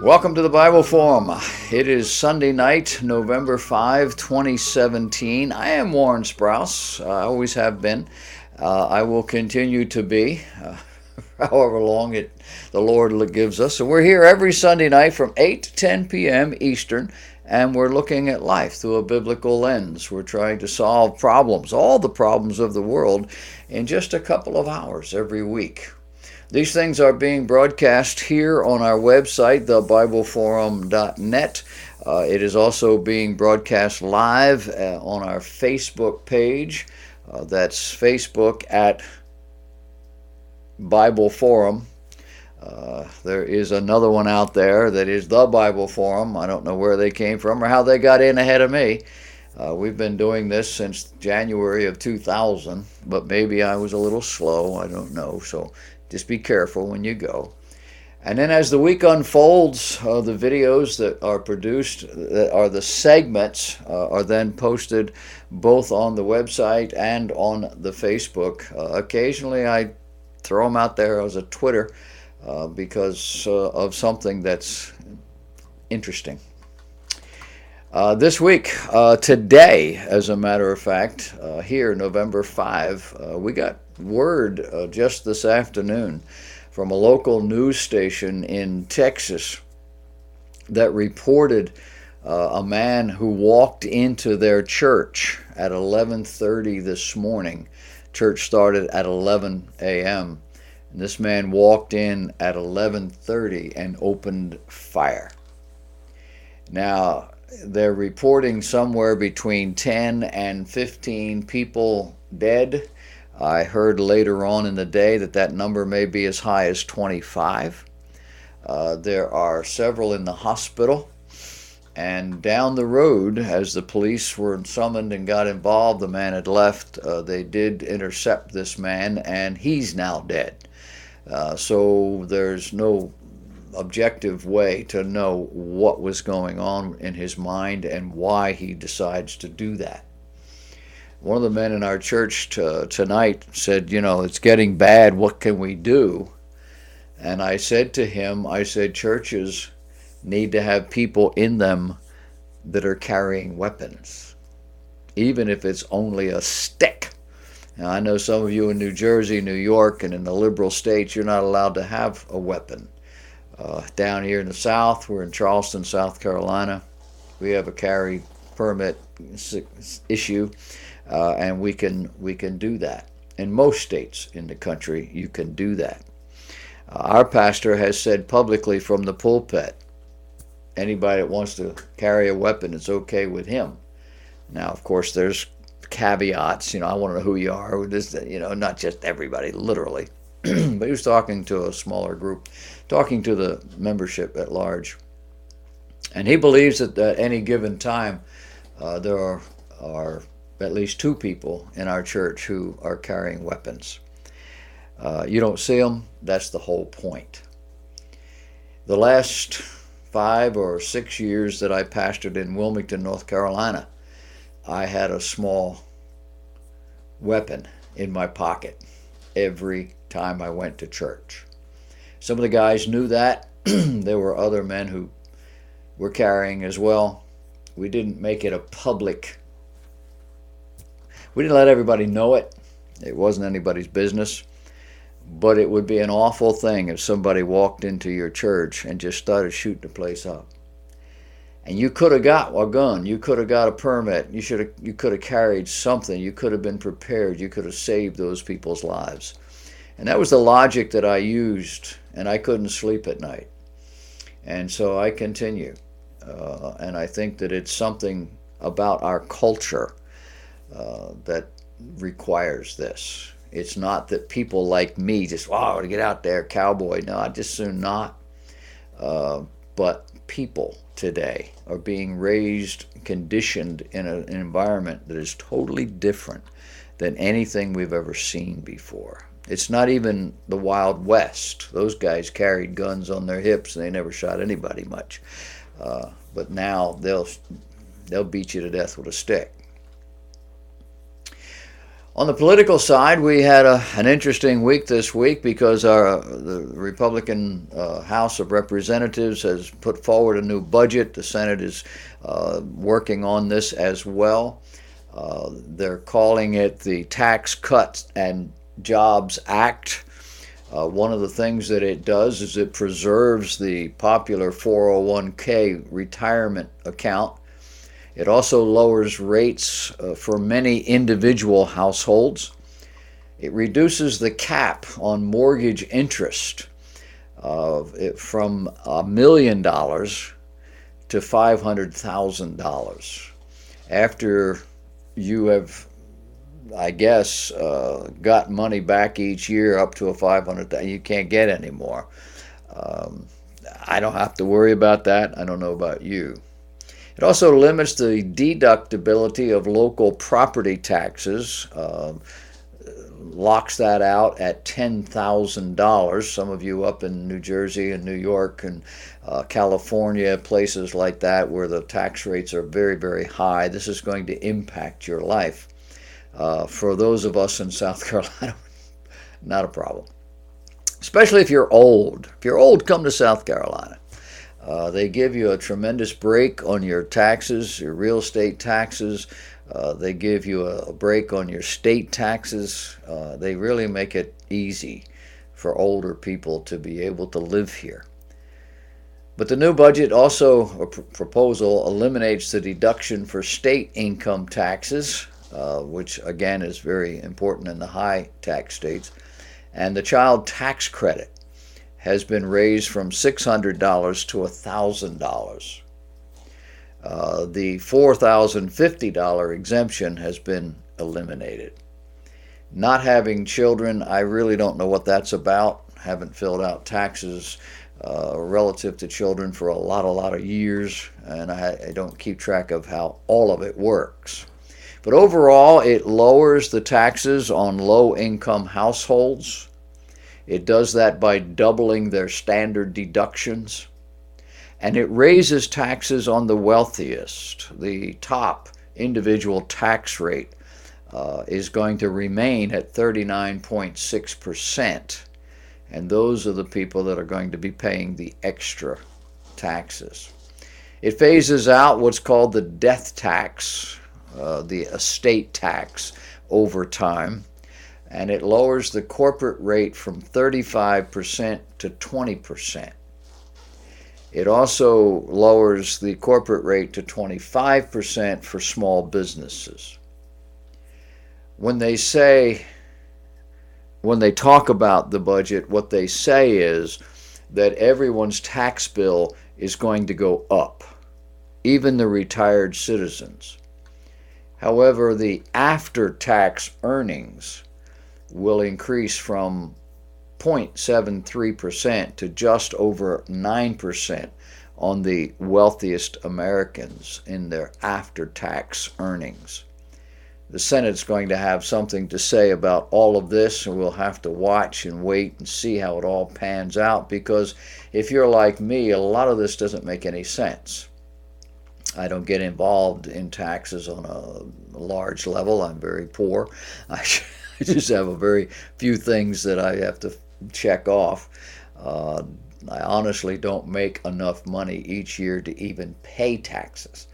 Welcome to the Bible Forum. It is Sunday night, November 5, 2017. I am Warren Sprouse. I always have been. I will continue to be, however long the Lord gives us. So we're here every Sunday night from 8 to 10 p.m. Eastern, and we're looking at life through a biblical lens. We're trying to solve problems, all the problems of the world, in just a couple of hours every week. These things are being broadcast here on our website, thebibleforum.net. It is also being broadcast live on our Facebook page. That's Facebook at Bible Forum. There is another one out there that is the Bible Forum. I don't know where they came from or how they got in ahead of me. We've been doing this since January of 2000, but maybe I was a little slow. I don't know. So just be careful when you go. And then as the week unfolds, the videos that are produced, that are the segments, are then posted both on the website and on the Facebook. Occasionally I throw them out there as a Twitter because of something that's interesting. This week, today, as a matter of fact, here, November 5, we got word just this afternoon from a local news station in Texas that reported a man who walked into their church at 11:30 this morning. Church started at 11 a.m. And this man walked in at 11:30 and opened fire. Now, they're reporting somewhere between 10 and 15 people dead. I heard later on in the day that number may be as high as 25. There are several in the hospital. And down the road, as the police were summoned and got involved, the man had left. They did intercept this man, and he's now dead. So there's no objective way to know what was going on in his mind and why he decides to do that. One of the men in our church tonight said, it's getting bad, what can we do? And I said to him, churches need to have people in them that are carrying weapons, even if it's only a stick. Now, I know some of you in New Jersey, New York, and in the liberal states, you're not allowed to have a weapon. Down here in the South, we're in Charleston, South Carolina. We have a carry permit issue, and we can do that. In most states in the country, you can do that. Our pastor has said publicly from the pulpit, anybody that wants to carry a weapon, it's okay with him. Now, of course, there's caveats. I want to know who you are. This, not just everybody, literally. But he was talking to a smaller group, talking to the membership at large. And he believes that at any given time, there are at least two people in our church who are carrying weapons. You don't see them, that's the whole point. The last 5 or 6 years that I pastored in Wilmington, North Carolina, I had a small weapon in my pocket every time I went to church. Some of the guys knew that. There were other men who were carrying as well. We didn't make it a public. We didn't let everybody know it. It wasn't anybody's business. But it would be an awful thing if somebody walked into your church and just started shooting the place up. And you could have got a gun. You could have got a permit. You could have carried something. You could have been prepared. You could have saved those people's lives. And that was the logic that I used, and I couldn't sleep at night. And so I continue. And I think that it's something about our culture that requires this. It's not that people like me just, to get out there, cowboy. No, I'd just soon not. But people today are being raised, conditioned in an environment that is totally different than anything we've ever seen before. It's not even the Wild West. Those guys carried guns on their hips and they never shot anybody much. But now they'll beat you to death with a stick. On the political side, we had an interesting week this week because the Republican House of Representatives has put forward a new budget. The Senate is working on this as well. They're calling it the Tax Cuts and Jobs Act. One of the things that it does is it preserves the popular 401k retirement account. It also lowers rates for many individual households. It reduces the cap on mortgage interest from $1 million to $500,000. After you have, I guess, got money back each year up to a $500,000, you can't get any more. I don't have to worry about that. I don't know about you. It also limits the deductibility of local property taxes, locks that out at $10,000. Some of you up in New Jersey and New York and California, places like that where the tax rates are very, very high, this is going to impact your life. For those of us in South Carolina, not a problem. Especially if you're old. If you're old, come to South Carolina. They give you a tremendous break on your taxes, your real estate taxes. They give you a break on your state taxes. They really make it easy for older people to be able to live here. But the new budget also, proposal, eliminates the deduction for state income taxes, which again is very important in the high tax states, and the child tax credit has been raised from $600 to $1,000. The $4,050 exemption has been eliminated. Not having children, I really don't know what that's about. Haven't filled out taxes relative to children for a lot of years, and I don't keep track of how all of it works. But overall, it lowers the taxes on low-income households. It does that by doubling their standard deductions. And it raises taxes on the wealthiest. The top individual tax rate is going to remain at 39.6%. And those are the people that are going to be paying the extra taxes. It phases out what's called the death tax, the estate tax, over time. And it lowers the corporate rate from 35% to 20%. It also lowers the corporate rate to 25% for small businesses. When they talk about the budget, what they say is that everyone's tax bill is going to go up, even the retired citizens. However, the after-tax earnings will increase from 0.73% to just over 9% on the wealthiest Americans in their after-tax earnings. The Senate's going to have something to say about all of this, and we'll have to watch and wait and see how it all pans out, because if you're like me, a lot of this doesn't make any sense. I don't get involved in taxes on a large level. I'm very poor. I just have a very few things that I have to check off. I honestly don't make enough money each year to even pay taxes.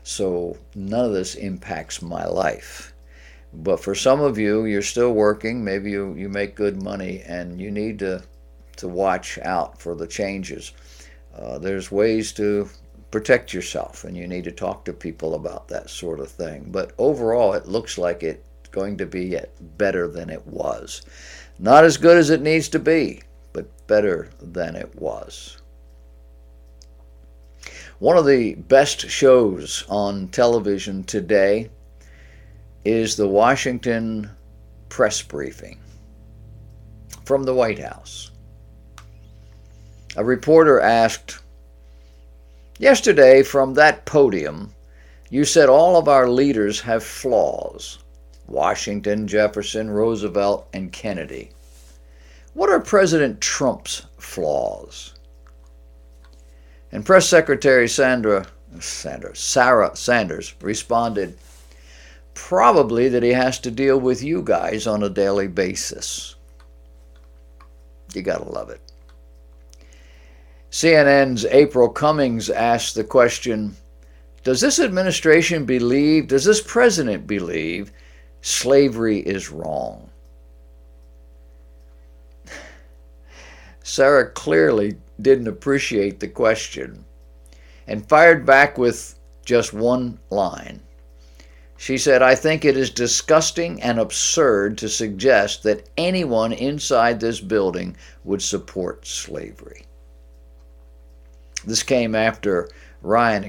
So none of this impacts my life. But for some of you, you're still working. Maybe you make good money, and you need to watch out for the changes. There's ways to protect yourself, and you need to talk to people about that sort of thing. But overall, it looks like it's going to be better than it was. Not as good as it needs to be, but better than it was. One of the best shows on television today is the Washington press briefing from the White House. A reporter asked, "Yesterday from that podium, you said all of our leaders have flaws. Washington, Jefferson, Roosevelt, and Kennedy. What are President Trump's flaws?" And Press Secretary Sarah Sanders responded, probably that he has to deal with you guys on a daily basis. You gotta love it. CNN's April Cummings asked the question, does this president believe slavery is wrong? Sarah clearly didn't appreciate the question and fired back with just one line. She said, I think it is disgusting and absurd to suggest that anyone inside this building would support slavery. This came after Ryan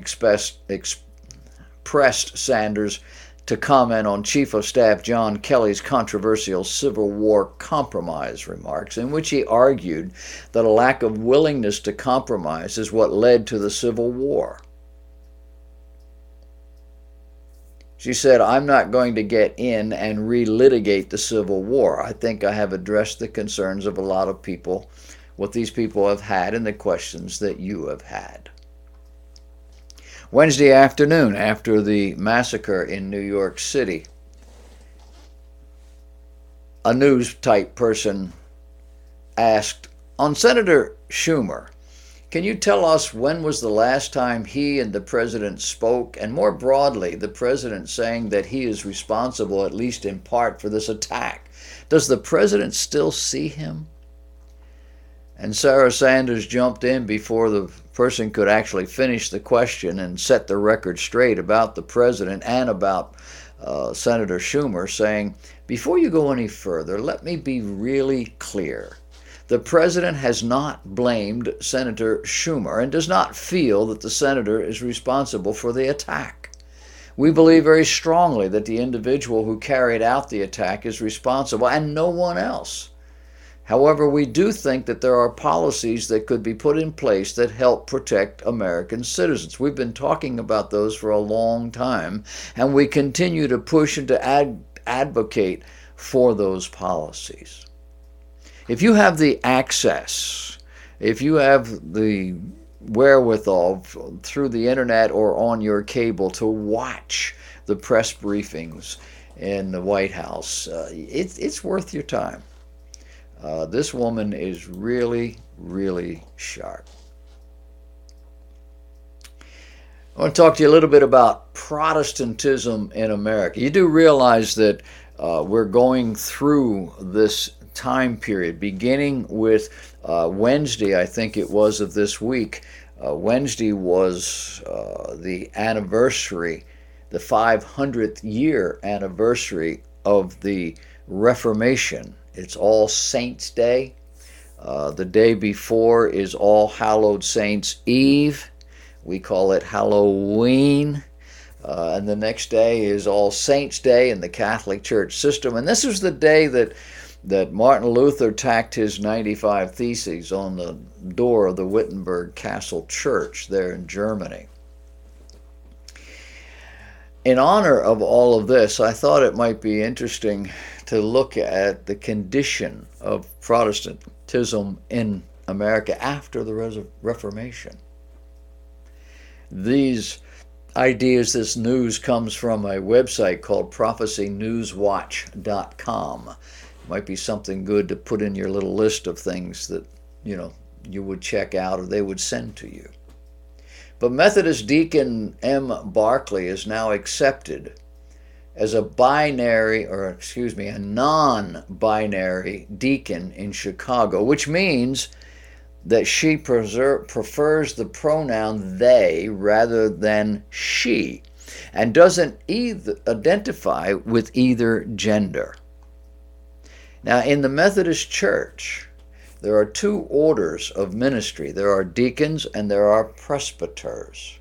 pressed Sanders to comment on Chief of Staff John Kelly's controversial Civil War compromise remarks, in which he argued that a lack of willingness to compromise is what led to the Civil War. She said, I'm not going to get in and relitigate the Civil War. I think I have addressed the concerns of a lot of people, what these people have had, and the questions that you have had. Wednesday afternoon, after the massacre in New York City, a news-type person asked, on Senator Schumer, can you tell us when was the last time he and the president spoke, and more broadly, the president saying that he is responsible, at least in part, for this attack? Does the president still see him? And Sarah Sanders jumped in before the person could actually finish the question and set the record straight about the president and about Senator Schumer, saying, before you go any further, let me be really clear. The president has not blamed Senator Schumer and does not feel that the senator is responsible for the attack. We believe very strongly that the individual who carried out the attack is responsible and no one else. However, we do think that there are policies that could be put in place that help protect American citizens. We've been talking about those for a long time, and we continue to push and to advocate for those policies. If you have the access, if you have the wherewithal through the internet or on your cable to watch the press briefings in the White House, it's worth your time. This woman is really, really sharp. I want to talk to you a little bit about Protestantism in America. You do realize that we're going through this time period, beginning with Wednesday, I think it was, of this week. Wednesday was the anniversary, the 500th year anniversary of the Reformation. It's All Saints' Day. The day before is All Hallowed Saints' Eve. We call it Halloween. And the next day is All Saints' Day in the Catholic Church system. And this was the day that Martin Luther tacked his 95 Theses on the door of the Wittenberg Castle Church there in Germany. In honor of all of this, I thought it might be interesting to look at the condition of Protestantism in America after the Reformation. These ideas, this news comes from a website called prophecynewswatch.com. Might be something good to put in your little list of things that, you would check out or they would send to you. But Methodist Deacon M. Barkley is now accepted as a non-binary deacon in Chicago, which means that she prefers the pronoun they rather than she, and doesn't identify with either gender. Now, in the Methodist Church, there are two orders of ministry. There are deacons and there are presbyters.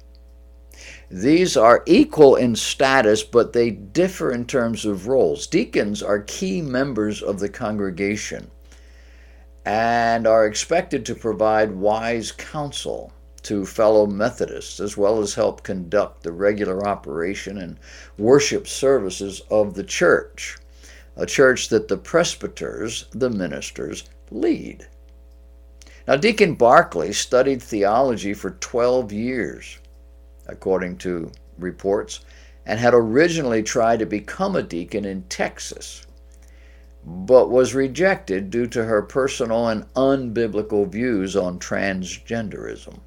These are equal in status, but they differ in terms of roles. Deacons are key members of the congregation and are expected to provide wise counsel to fellow Methodists, as well as help conduct the regular operation and worship services of the church, a church that the presbyters, the ministers, lead. Now, Deacon Barkley studied theology for 12 years, according to reports, and had originally tried to become a deacon in Texas, but was rejected due to her personal and unbiblical views on transgenderism.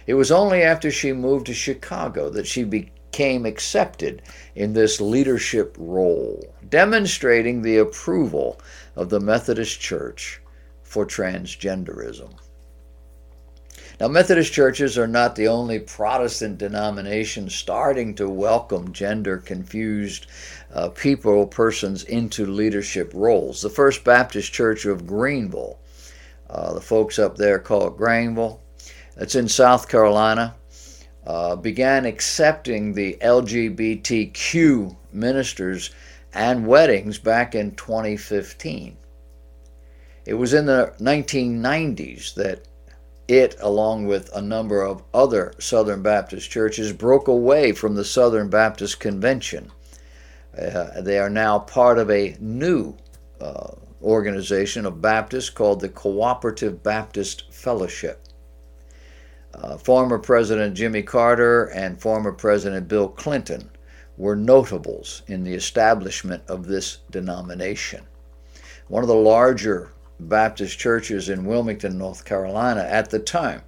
It was only after she moved to Chicago that she became accepted in this leadership role, demonstrating the approval of the Methodist Church for transgenderism. Now, Methodist churches are not the only Protestant denomination starting to welcome gender-confused persons into leadership roles. The First Baptist Church of Greenville, the folks up there call it Greenville, it's in South Carolina, began accepting the LGBTQ ministers and weddings back in 2015. It was in the 1990s that it, along with a number of other Southern Baptist churches, broke away from the Southern Baptist Convention. They are now part of a new organization of Baptists called the Cooperative Baptist Fellowship. Former President Jimmy Carter and former President Bill Clinton were notables in the establishment of this denomination. One of the larger Baptist churches in Wilmington, North Carolina at the time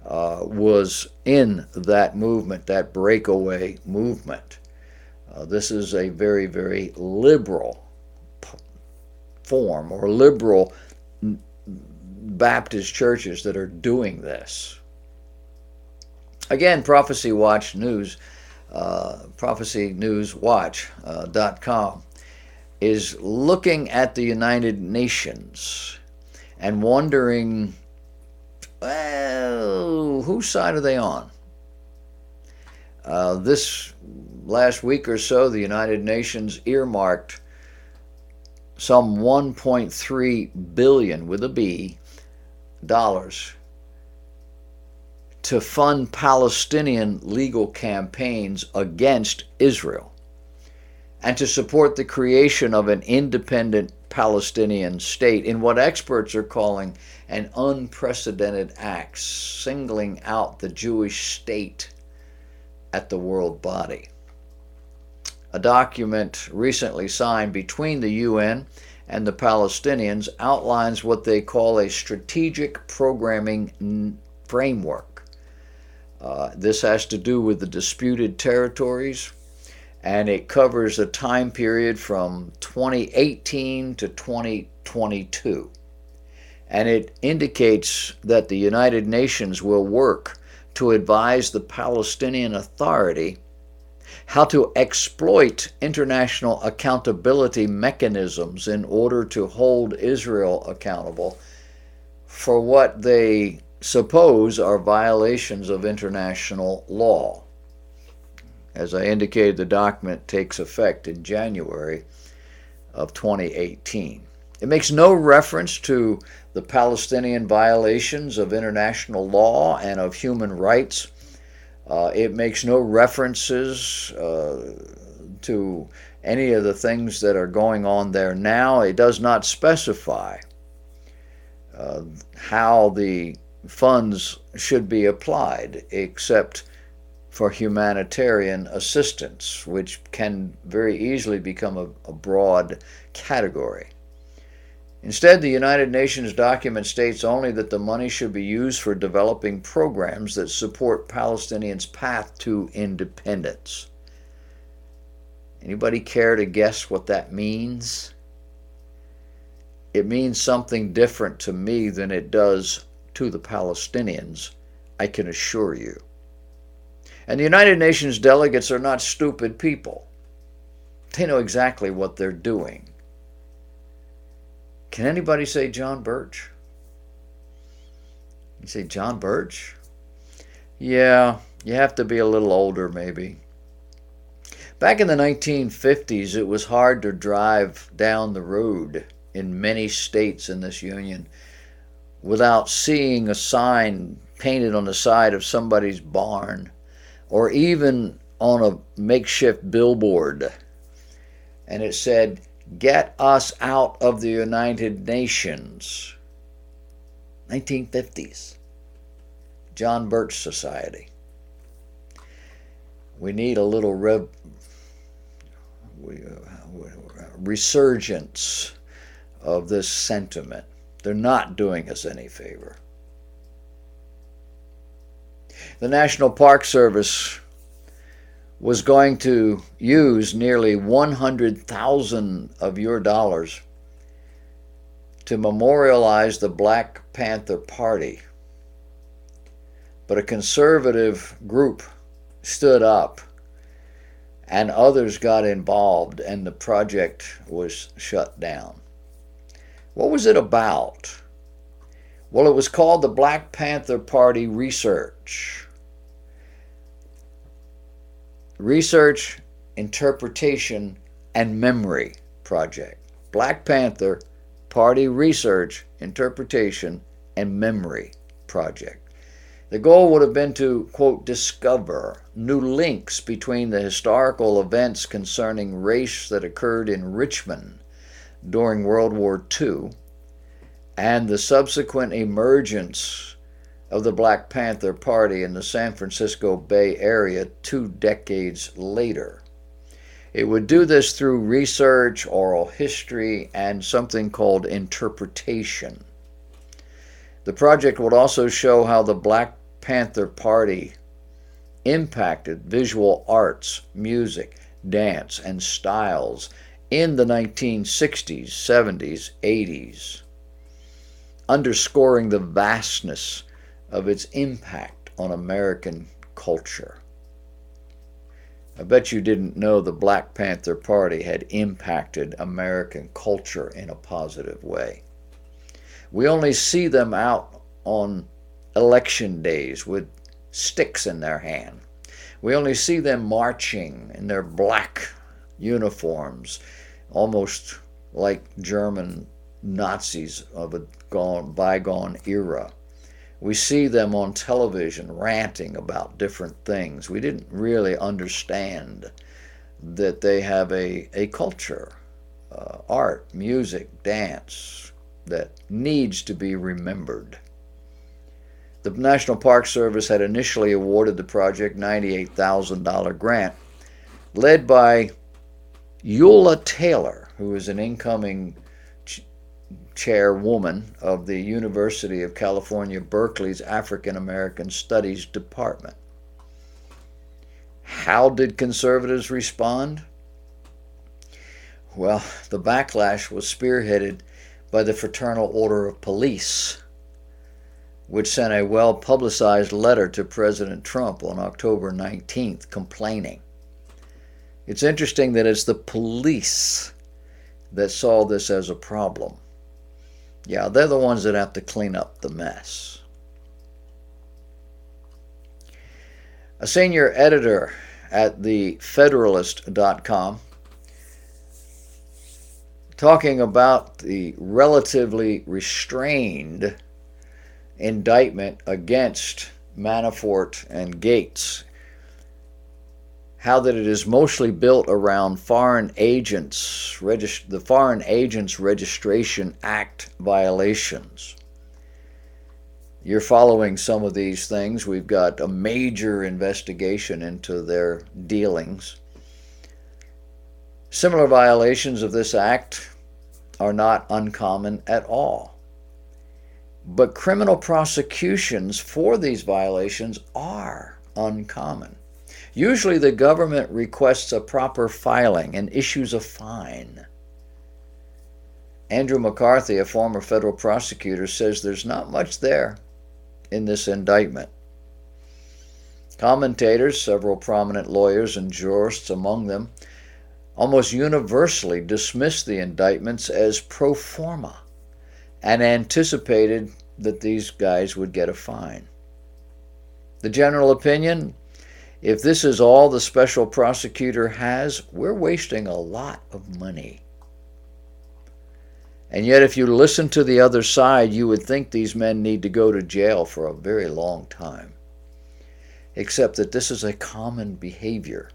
was in that movement, that breakaway movement. This is a very, very liberal form, or liberal Baptist churches that are doing this. Again, ProphecyNewsWatch.com is looking at the United Nations and wondering, well, whose side are they on? This last week or so, the United Nations earmarked some $1.3 billion with a B dollars to fund Palestinian legal campaigns against Israel, and to support the creation of an independent Palestinian state in what experts are calling an unprecedented act, singling out the Jewish state at the world body. A document recently signed between the UN and the Palestinians outlines what they call a strategic programming framework. This has to do with the disputed territories, and it covers a time period from 2018 to 2022. And it indicates that the United Nations will work to advise the Palestinian Authority how to exploit international accountability mechanisms in order to hold Israel accountable for what they suppose are violations of international law. As I indicated, the document takes effect in January of 2018. It makes no reference to the Palestinian violations of international law and of human rights. It makes no references to any of the things that are going on there now. It does not specify how the funds should be applied, except for humanitarian assistance, which can very easily become a broad category. Instead, the United Nations document states only that the money should be used for developing programs that support Palestinians' path to independence. Anybody care to guess what that means? It means something different to me than it does to the Palestinians, I can assure you. And the United Nations delegates are not stupid people. They know exactly what they're doing. Can anybody say John Birch? You say John Birch? Yeah, you have to be a little older maybe. Back in the 1950s, it was hard to drive down the road in many states in this union without seeing a sign painted on the side of somebody's barn, or even on a makeshift billboard. And it said, "Get us out of the United Nations." 1950s. John Birch Society. We need a little resurgence of this sentiment. They're not doing us any favor. The National Park Service was going to use nearly 100,000 of your dollars to memorialize the Black Panther Party. But a conservative group stood up and others got involved, and the project was shut down. What was it about? Well, it was called the Black Panther Party Research, Interpretation, and Memory Project. Black Panther Party Research, Interpretation, and Memory Project. The goal would have been to, quote, discover new links between the historical events concerning race that occurred in Richmond during World War II and the subsequent emergence of the Black Panther Party in the San Francisco Bay Area 2 decades later. It would do this through research, oral history, and something called interpretation. The project would also show how the Black Panther Party impacted visual arts, music, dance, and styles in the 1960s, 70s, 80s, underscoring the vastness of its impact on American culture. I bet you didn't know the Black Panther Party had impacted American culture in a positive way. We only see them out on election days with sticks in their hand. We only see them marching in their black uniforms, almost like German Nazis of a bygone era. We see them on television ranting about different things. We didn't really understand that they have a culture, art, music, dance, that needs to be remembered. The National Park Service had initially awarded the project $98,000 grant, led by Eula Taylor, who is an incoming chairwoman of the University of California, Berkeley's African American Studies Department. How did conservatives respond? Well, the backlash was spearheaded by the Fraternal Order of Police, which sent a well-publicized letter to President Trump on October 19th complaining. It's interesting that it's the police that saw this as a problem. Yeah, they're the ones that have to clean up the mess. A senior editor at the Federalist.com, talking about the relatively restrained indictment against Manafort and Gates, how that it is mostly built around foreign agents, the Foreign Agents Registration Act violations. You're following some of these things. We've got a major investigation into their dealings. Similar violations of this act are not uncommon at all. But criminal prosecutions for these violations are uncommon. Usually the government requests a proper filing and issues a fine. Andrew McCarthy, a former federal prosecutor, says there's not much there in this indictment. Commentators, several prominent lawyers and jurists among them, almost universally dismissed the indictments as pro forma and anticipated that these guys would get a fine. The general opinion, if this is all the special prosecutor has, we're wasting a lot of money. And yet if you listen to the other side, you would think these men need to go to jail for a very long time. Except that this is a common behavior,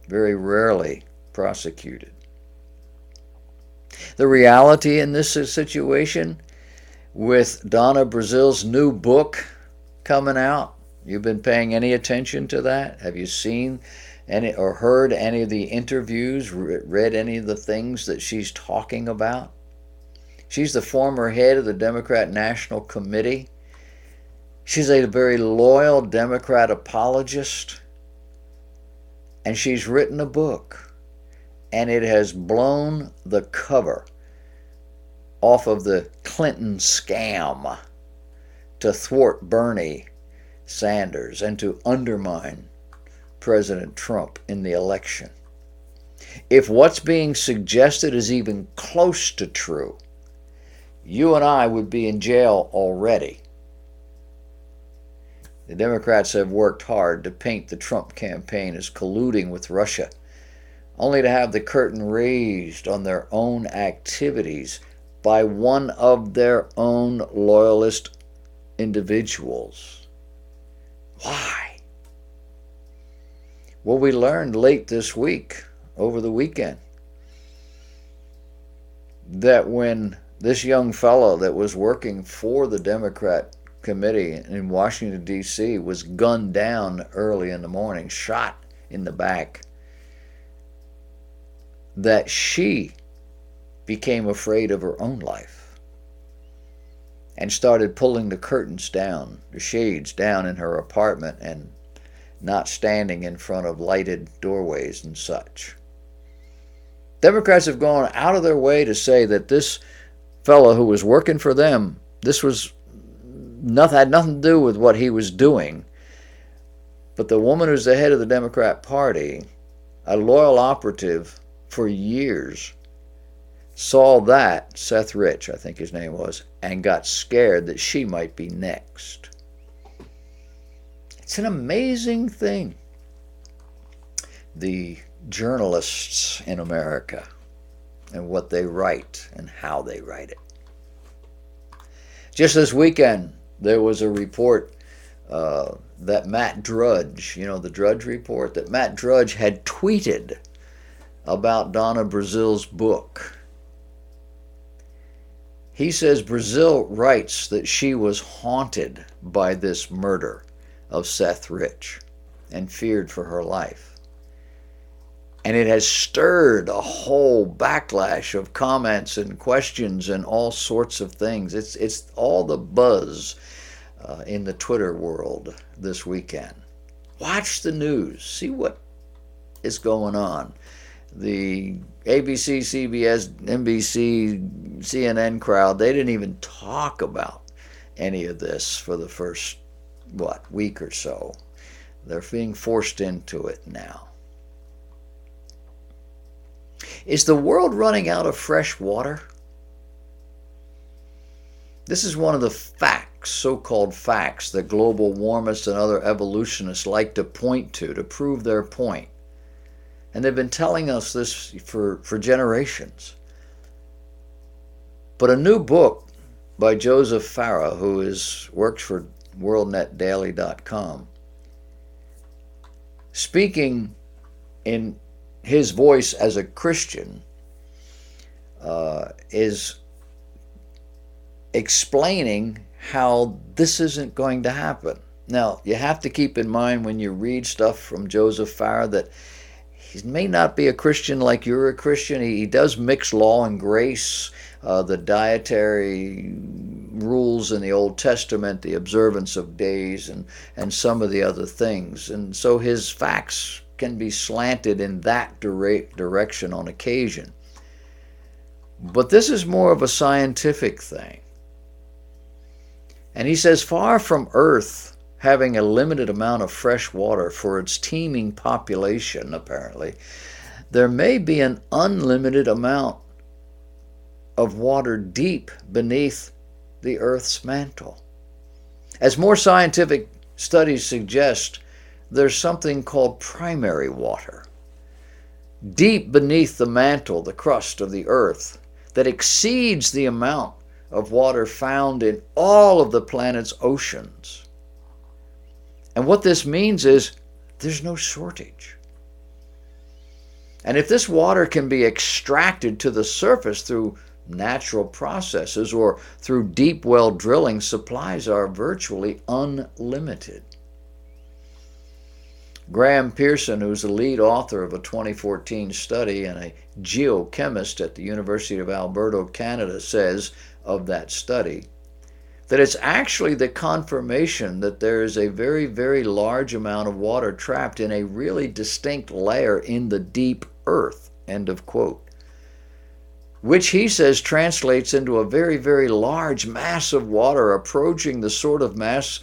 very rarely prosecuted. The reality in this situation, with Donna Brazil's new book coming out, You've been paying any attention to that? Have you seen any or heard any of the interviews, read any of the things that she's talking about? She's the former head of the Democrat National Committee. She's a very loyal Democrat apologist. And she's written a book. And it has blown the cover off of the Clinton scam to thwart Bernie Sanders and to undermine President Trump in the election. If what's being suggested is even close to true, you and I would be in jail already. The Democrats have worked hard to paint the Trump campaign as colluding with Russia, only to have the curtain raised on their own activities by one of their own loyalist individuals. Why? Well, we learned late this week, over the weekend, that when this young fellow that was working for the Democrat committee in Washington, D.C. was gunned down early in the morning, shot in the back, that she became afraid of her own life and started pulling the curtains down, the shades down in her apartment, and not standing in front of lighted doorways and such. Democrats have gone out of their way to say that this fellow who was working for them, this was had nothing to do with what he was doing. But the woman who's the head of the Democrat Party, a loyal operative for years, saw that, Seth Rich, I think his name was, and got scared that she might be next. It's an amazing thing. The journalists in America and what they write and how they write it. Just this weekend, there was a report that Matt Drudge, the Drudge Report, that Matt Drudge had tweeted about Donna Brazil's book. He says Brazil writes that she was haunted by this murder of Seth Rich and feared for her life. And it has stirred a whole backlash of comments and questions and all sorts of things. It's all the buzz in the Twitter world this weekend. Watch the news. See what is going on. The ABC, CBS, NBC, CNN crowd, they didn't even talk about any of this for the first, week or so. They're being forced into it now. Is the world running out of fresh water? This is one of the facts, so-called facts, that global warmists and other evolutionists like to point to prove their point. And they've been telling us this for generations. But a new book by Joseph Farah, who works for WorldNetDaily.com, speaking in his voice as a Christian, is explaining how this isn't going to happen. Now, you have to keep in mind when you read stuff from Joseph Farah that he may not be a Christian like you're a Christian. He does mix law and grace, the dietary rules in the Old Testament, the observance of days, and some of the other things. And so his facts can be slanted in that direction on occasion. But this is more of a scientific thing. And he says, far from Earth having a limited amount of fresh water for its teeming population, apparently, there may be an unlimited amount of water deep beneath the Earth's mantle. As more scientific studies suggest, there's something called primary water, deep beneath the mantle, the crust of the Earth, that exceeds the amount of water found in all of the planet's oceans. And what this means is there's no shortage. And if this water can be extracted to the surface through natural processes or through deep well drilling, supplies are virtually unlimited. Graham Pearson, who's the lead author of a 2014 study and a geochemist at the University of Alberta, Canada, says of that study that it's actually the confirmation that there is a very, very large amount of water trapped in a really distinct layer in the deep earth, end of quote, which he says translates into a very, very large mass of water approaching the sort of mass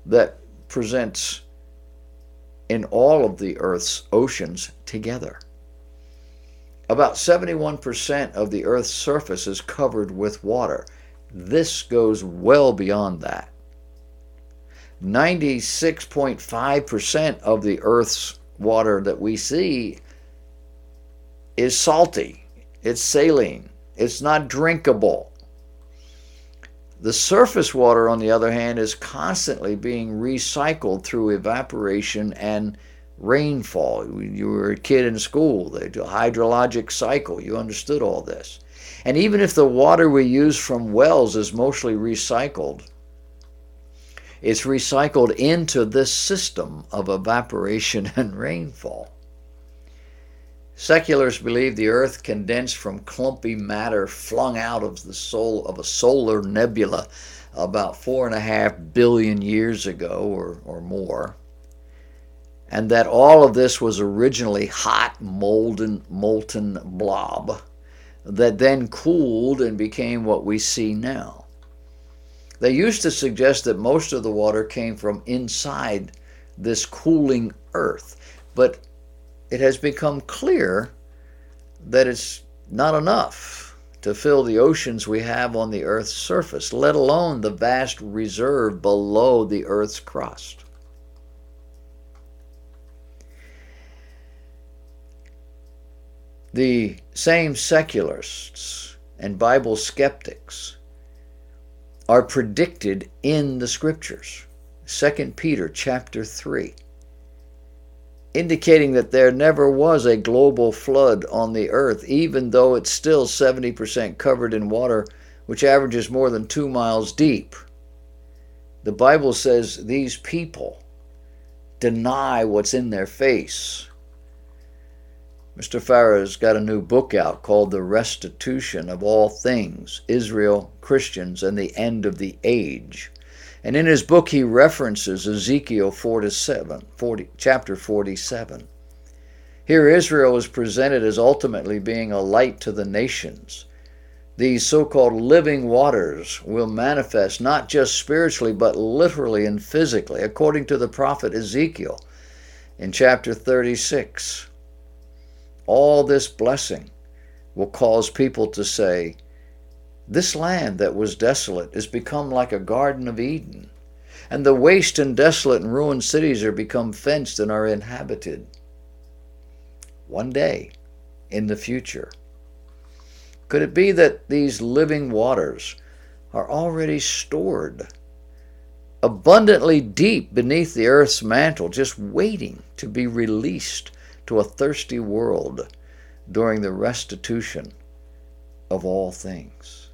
that presents in all of the Earth's oceans together. About 71% of the Earth's surface is covered with water. This goes well beyond that. 96.5% of the Earth's water that we see is salty. It's saline. It's not drinkable. The surface water, on the other hand, is constantly being recycled through evaporation and rainfall. You were a kid in school. They do a hydrologic cycle. You understood all this. And even if the water we use from wells is mostly recycled, it's recycled into this system of evaporation and rainfall. Seculars believe the Earth condensed from clumpy matter flung out of a solar nebula about 4.5 billion years ago or more, and that all of this was originally hot, molten blob that then cooled and became what we see now. They used to suggest that most of the water came from inside this cooling Earth, but it has become clear that it's not enough to fill the oceans we have on the Earth's surface, let alone the vast reserve below the Earth's crust. The same secularists and Bible skeptics are predicted in the Scriptures. 2 Peter chapter 3. Indicating that there never was a global flood on the earth, even though it's still 70% covered in water, which averages more than 2 miles deep. The Bible says these people deny what's in their face. Mr. Farah has got a new book out called The Restitution of All Things, Israel, Christians, and the End of the Age. And in his book, he references Ezekiel chapter 47. Here, Israel is presented as ultimately being a light to the nations. These so-called living waters will manifest not just spiritually, but literally and physically, according to the prophet Ezekiel in chapter 36. All this blessing will cause people to say, this land that was desolate is become like a Garden of Eden, and the waste and desolate and ruined cities are become fenced and are inhabited. One day in the future, could it be that these living waters are already stored abundantly deep beneath the earth's mantle, just waiting to be released to a thirsty world during the restitution of all things?